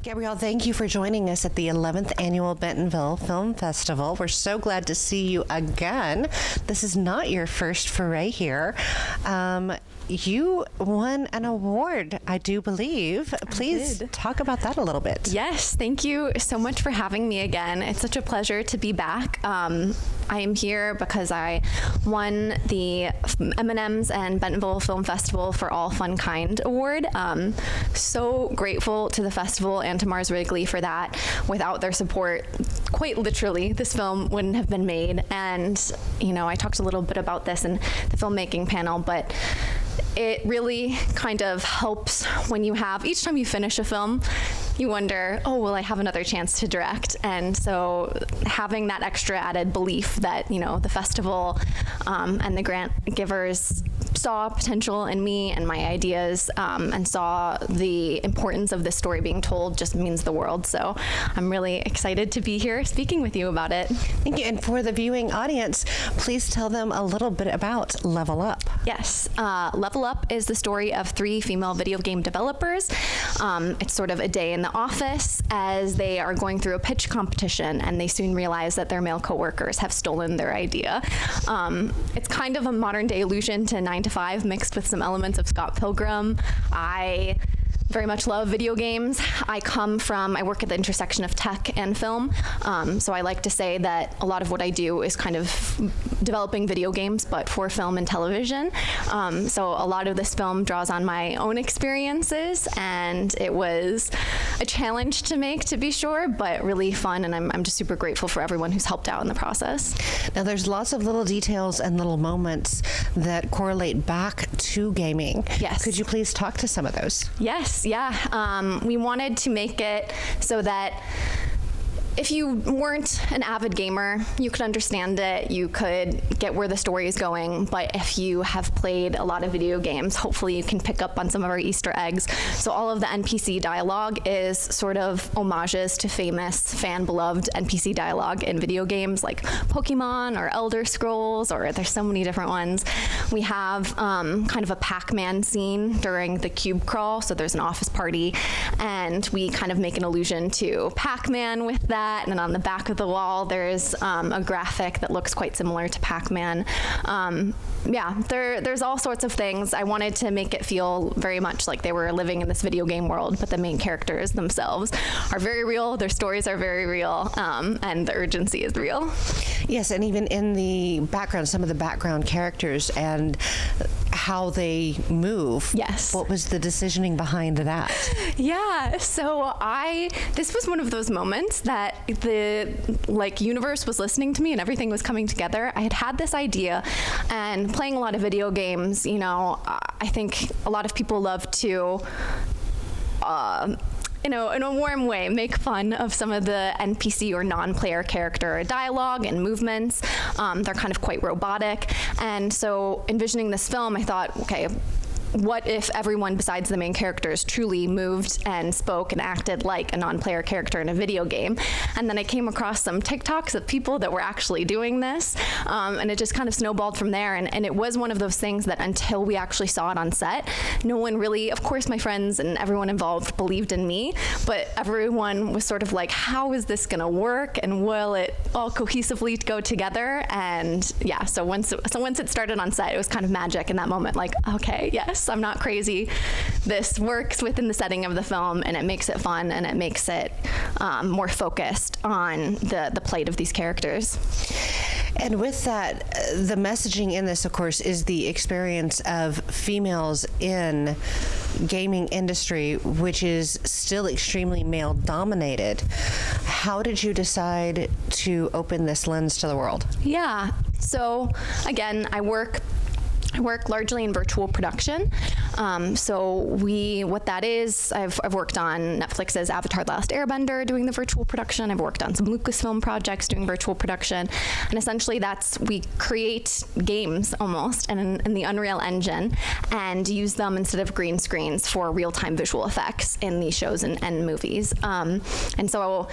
Gabrielle, thank you for joining us at the 11th Annual Bentonville Film Festival. We're so glad to see you again. This is not your first foray here. You won an award, I do believe. Please talk about that a little bit. Yes, thank you so much for having me again. It's such a pleasure to be back. I am here because I won the M&M's and Bentonville Film Festival for All Funkind award. So grateful to the festival and to Mars Wrigley for that. Without their support, quite literally, this film wouldn't have been made. And, you know, I talked a little bit about this in the filmmaking panel, but it really kind of helps when you have, each time you finish a film, you wonder, oh, will I have another chance to direct? And so having that extra added belief that, you know, the festival and the grant givers saw potential in me and my ideas and saw the importance of this story being told just means the world. So I'm really excited to be here speaking with you about it. Thank you. And for the viewing audience, please tell them a little bit about Level Up. Yes. Level Up is the story of 3 female video game developers. It's sort of a day in the office as they are going through a pitch competition, and they soon realize that their male coworkers have stolen their idea. It's kind of a modern day allusion to 9 to 5 mixed with some elements of Scott Pilgrim. I very much love video games. I work at the intersection of tech and film, so I like to say that a lot of what I do is kind of developing video games, but for film and television. So a lot of this film draws on my own experiences, and it was a challenge to make, to be sure, but really fun, and I'm just super grateful for everyone who's helped out in the process. Now, there's lots of little details and little moments that correlate back to gaming. Yes. Could you please talk to some of those? Yes. Yeah, we wanted to make it so that if you weren't an avid gamer, you could understand it, you could get where the story is going, but if you have played a lot of video games, hopefully you can pick up on some of our Easter eggs. So all of the NPC dialogue is sort of homages to famous, fan-beloved NPC dialogue in video games like Pokemon or Elder Scrolls, or there's so many different ones. We have kind of a Pac-Man scene during the cube crawl, so there's an office party, and we kind of make an allusion to Pac-Man with that. And on the back of the wall, there's a graphic that looks quite similar to Pac-Man. Yeah, there's all sorts of things. I wanted to make it feel very much like they were living in this video game world, but the main characters themselves are very real, their stories are very real, and the urgency is real. Yes, and even in the background, some of the background characters and how they move. Yes. What was the decisioning behind that? Yeah, so this was one of those moments that the universe was listening to me and everything was coming together. I had this idea, and playing a lot of video games, you know, I think a lot of people love to in a warm way, make fun of some of the NPC or non-player character dialogue and movements. They're kind of quite robotic. And so envisioning this film, I thought, okay, what if everyone besides the main characters truly moved and spoke and acted like a non-player character in a video game? And then I came across some TikToks of people that were actually doing this, and it just kind of snowballed from there. And it was one of those things that until we actually saw it on set, no one really, of course my friends and everyone involved believed in me, but everyone was sort of like, how is this gonna work? And will it all cohesively go together? And yeah, so once it started on set, it was kind of magic in that moment, like, okay, yes, I'm not crazy. This works within the setting of the film, and it makes it fun, and it makes it more focused on the plight of these characters. And with that, the messaging in this, of course, is the experience of females in gaming industry, which is still extremely male-dominated. How did you decide to open this lens to the world? Yeah, so again, I work largely in virtual production. What that is, I've worked on Netflix's Avatar: Last Airbender doing the virtual production. I've worked on some Lucasfilm projects doing virtual production. And essentially we create games almost in the Unreal Engine and use them instead of green screens for real-time visual effects in these shows and movies. And so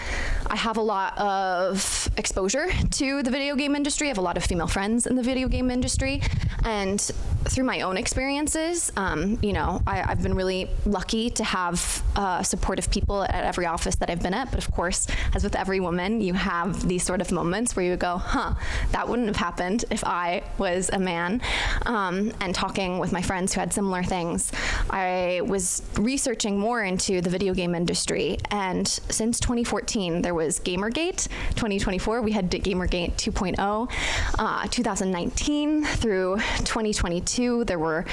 I have a lot of exposure to the video game industry. I have a lot of female friends in the video game industry. And through my own experiences, I've been really lucky to have supportive people at every office that I've been at. But of course, as with every woman, you have these sort of moments where you go, that wouldn't have happened if I was a man. And talking with my friends who had similar things, I was researching more into the video game industry. And since 2014, there was Gamergate. 2024, we had Gamergate 2.0. 2019 through 2022, there were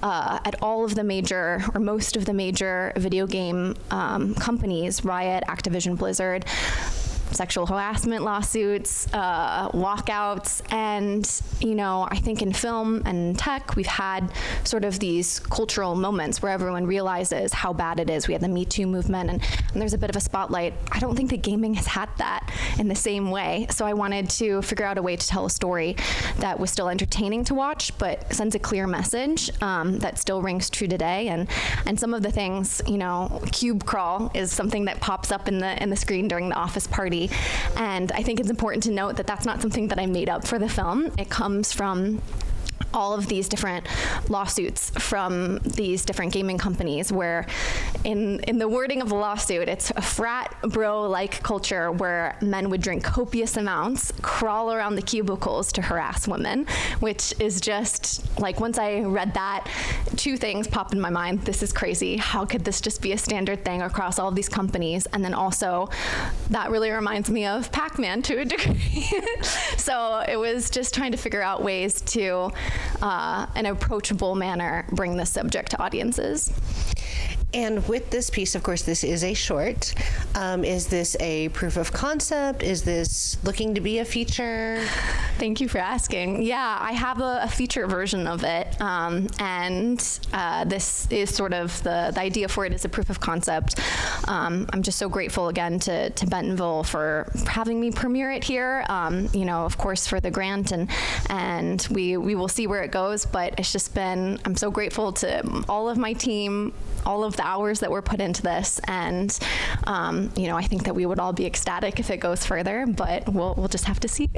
at all of the major, or most of the major video game companies, Riot, Activision Blizzard, sexual harassment lawsuits, walkouts, and I think in film and tech we've had sort of these cultural moments where everyone realizes how bad it is. We had the Me Too movement, and there's a bit of a spotlight. I don't think that gaming has had that in the same way, so I wanted to figure out a way to tell a story that was still entertaining to watch but sends a clear message that still rings true today. And some of the things, cube crawl is something that pops up in the screen during the office party. And I think it's important to note that that's not something that I made up for the film. It comes from all of these different lawsuits from these different gaming companies where in the wording of the lawsuit, it's a frat bro-like culture where men would drink copious amounts, crawl around the cubicles to harass women, which is just like, once I read that, two things pop in my mind. This is crazy. How could this just be a standard thing across all of these companies? And then also that really reminds me of Pac-Man to a degree. So it was just trying to figure out ways to an approachable manner bring this subject to audiences. And with this piece, of course, this is a short. Is this a proof of concept? Is this looking to be a feature? Thank you for asking. Yeah, I have a feature version of it. And this is sort of the idea for it is a proof of concept. I'm just so grateful again to Bentonville for having me premiere it here. Of course, for the grant, and we will see where it goes. But it's just been, I'm so grateful to all of my team, all of the hours that were put into this, and I think that we would all be ecstatic if it goes further, but we'll just have to see.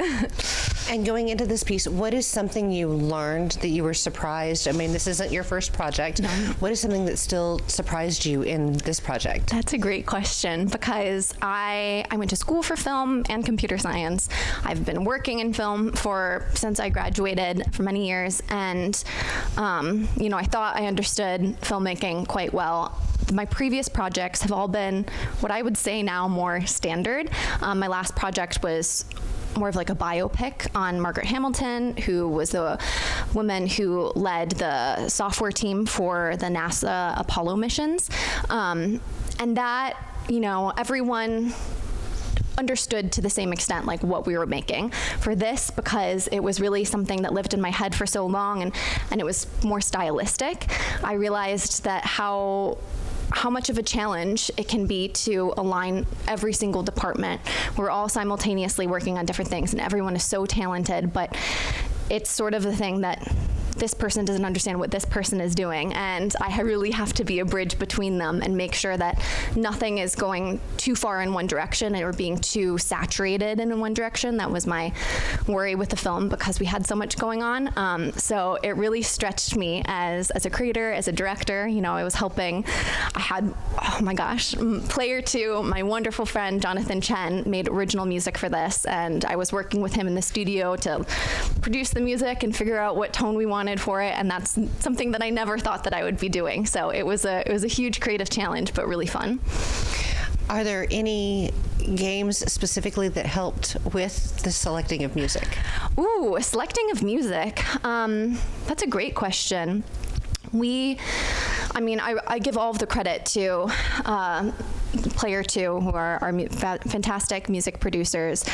And going into this piece, what is something you learned that you were surprised? I mean, this isn't your first project. No. What is something that still surprised you in this project? That's a great question, because I went to school for film and computer science. I've been working in film since I graduated for many years, and I thought I understood filmmaking quite well. My previous projects have all been what I would say now more standard. My last project was more of like a biopic on Margaret Hamilton, who was the woman who led the software team for the NASA Apollo missions. And that, everyone understood to the same extent like what we were making. For this, because it was really something that lived in my head for so long, and it was more stylistic, I realized that how much of a challenge it can be to align every single department. We're all simultaneously working on different things, and everyone is so talented, but it's sort of the thing that this person doesn't understand what this person is doing, and I really have to be a bridge between them and make sure that nothing is going too far in one direction or being too saturated in one direction. That was my worry with the film, because we had so much going on. So it really stretched me as a creator, as a director. I was helping. I had, oh my gosh, Player 2, my wonderful friend Jonathan Chen made original music for this, and I was working with him in the studio to produce the music and figure out what tone we wanted for it, and that's something that I never thought that I would be doing. So it was a huge creative challenge, but really fun. Are there any games specifically that helped with the selecting of music? Ooh, selecting of music. That's a great question. I give all of the credit to Player 2, who are our fantastic music producers.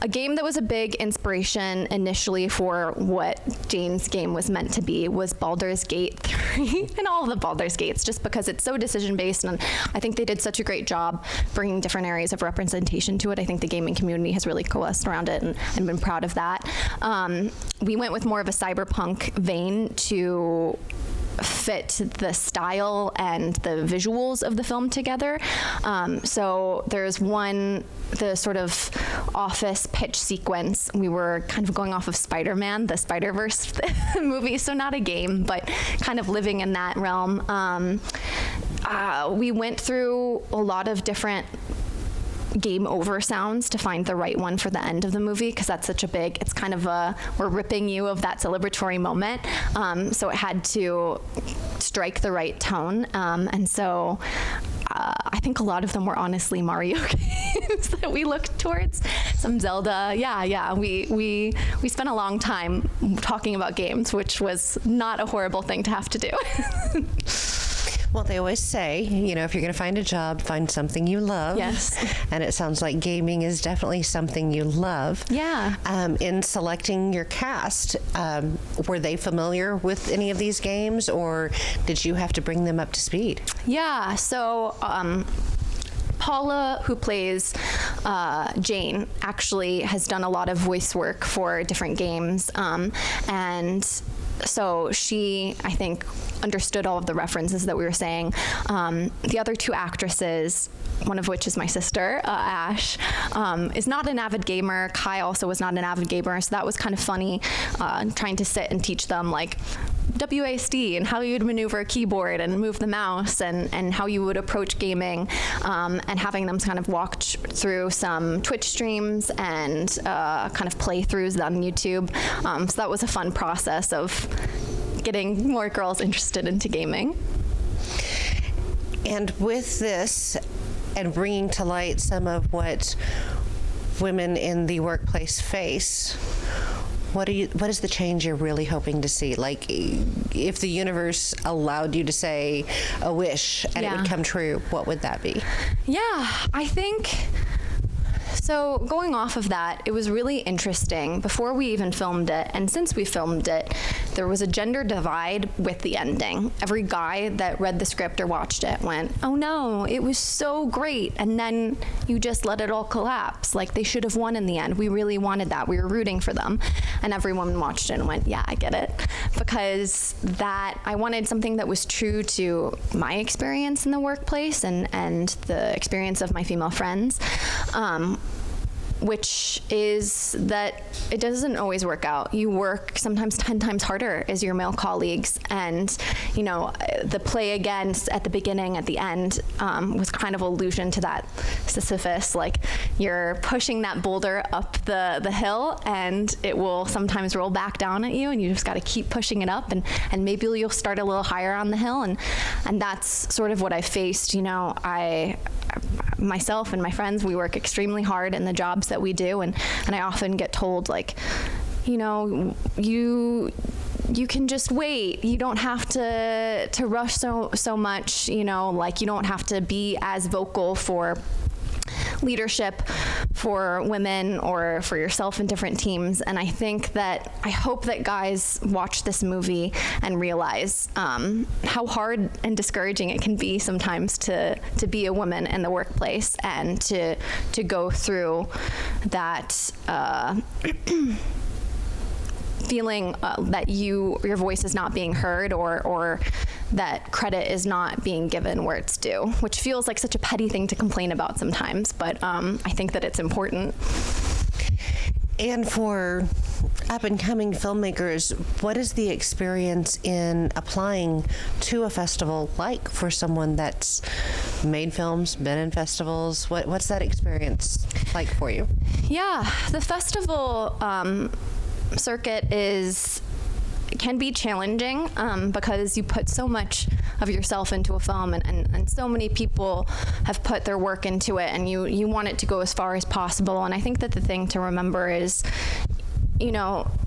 A game that was a big inspiration initially for what Jane's game was meant to be was Baldur's Gate 3 and all of the Baldur's Gates, just because it's so decision-based, and I think they did such a great job bringing different areas of representation to it. I think the gaming community has really coalesced around it and been proud of that. We went with more of a cyberpunk vein to fit the style and the visuals of the film together. So there's the sort of office pitch sequence. We were kind of going off of Spider-Man, the Spider-Verse movie, so not a game, but kind of living in that realm. We went through a lot of different game over sounds to find the right one for the end of the movie, because that's such a big, it's kind of we're ripping you of that celebratory moment. So it had to strike the right tone. And so I think a lot of them were honestly Mario games that we looked towards. Some Zelda. Yeah. We spent a long time talking about games, which was not a horrible thing to have to do. Well, they always say, if you're going to find a job, find something you love. Yes. And it sounds like gaming is definitely something you love. Yeah. In selecting your cast, were they familiar with any of these games, or did you have to bring them up to speed? Yeah. So, Paula, who plays Jane, actually has done a lot of voice work for different games, and so she, I think, understood all of the references that we were saying. The other two actresses, one of which is my sister, Ash, is not an avid gamer. Kai also was not an avid gamer, so that was kind of funny, trying to sit and teach them like WASD and how you would maneuver a keyboard and move the mouse and how you would approach gaming, and having them kind of walk through some Twitch streams and kind of playthroughs on YouTube. So that was a fun process of getting more girls interested into gaming. And with this, and bringing to light some of what women in the workplace face, what is the change you're really hoping to see? Like, if the universe allowed you to say a wish and it would come true, what would that be? Yeah, I think, so going off of that, it was really interesting. Before we even filmed it, and since we filmed it, there was a gender divide with the ending. Every guy that read the script or watched it went, oh no, it was so great. And then you just let it all collapse. Like, they should have won in the end. We really wanted that. We were rooting for them. And everyone watched it and went, yeah, I get it. Because I wanted something that was true to my experience in the workplace and the experience of my female friends. Which is that it doesn't always work out. You work sometimes 10 times harder as your male colleagues, and the play again at the beginning, at the end, was kind of allusion to that Sisyphus, like you're pushing that boulder up the hill and it will sometimes roll back down at you, and you just got to keep pushing it up, and maybe you'll start a little higher on the hill, and that's sort of what I faced. Myself and my friends, we work extremely hard in the jobs that we do, and I often get told, like, you can just wait. You don't have to rush so much, like you don't have to be as vocal for leadership for women or for yourself in different teams. And I hope that guys watch this movie and realize how hard and discouraging it can be sometimes to be a woman in the workplace, and to go through that feeling that your voice is not being heard, or that credit is not being given where it's due, which feels like such a petty thing to complain about sometimes, but I think that it's important. And for up-and-coming filmmakers, what is the experience in applying to a festival like for someone that's made films, been in festivals? What's that experience like for you? Yeah, the festival circuit can be challenging, because you put so much of yourself into a film, and so many people have put their work into it, and you want it to go as far as possible. And I think that the thing to remember is,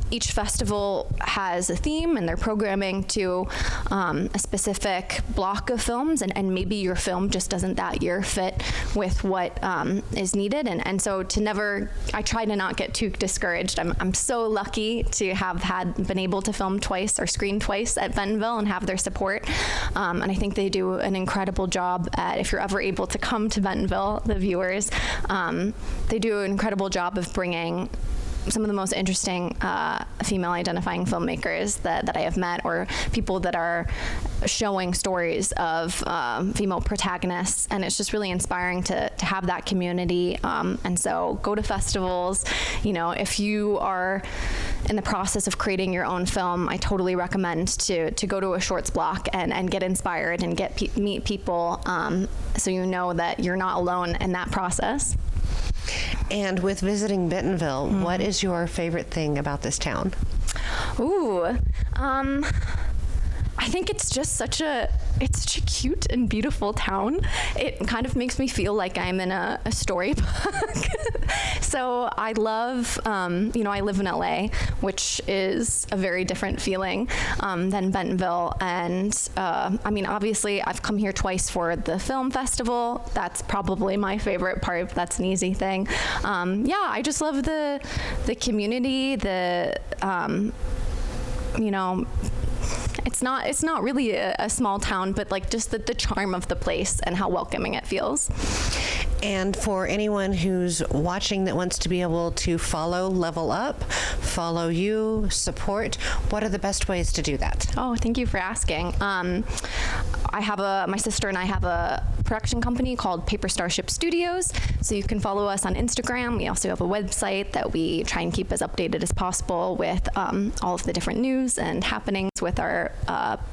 each festival has a theme and they're programming to a specific block of films, and maybe your film just doesn't that year fit with what is needed. And so I try to not get too discouraged. I'm so lucky to have been able to film twice or screen twice at Bentonville and have their support. And I think they do an incredible job if you're ever able to come to Bentonville, the viewers, they do an incredible job of bringing some of the most interesting female identifying filmmakers that I have met, or people that are showing stories of female protagonists, and it's just really inspiring to have that community. And so go to festivals. If you are in the process of creating your own film, I totally recommend to go to a shorts block and get inspired and meet people, so you know that you're not alone in that process. And with visiting Bentonville, what is your favorite thing about this town? Ooh, I think it's just such a cute and beautiful town. It kind of makes me feel like I'm in a storybook. So I love, I live in LA, which is a very different feeling than Bentonville. And obviously I've come here twice for the film festival. That's probably my favorite part. That's an easy thing. I just love the community, it's not really a small town, but like just the charm of the place and how welcoming it feels. And for anyone who's watching that wants to be able to follow Level Up, follow you, support, what are the best ways to do that? Oh, thank you for asking. My sister and I have a production company called Paper Starship Studios, so you can follow us on Instagram. We also have a website that we try and keep as updated as possible with all of the different news and happenings with our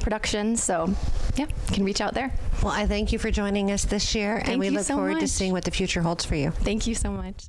productions. So yeah, you can reach out there. Well, I thank you for joining us this year, and we look forward to seeing what the future holds for you. Thank you so much.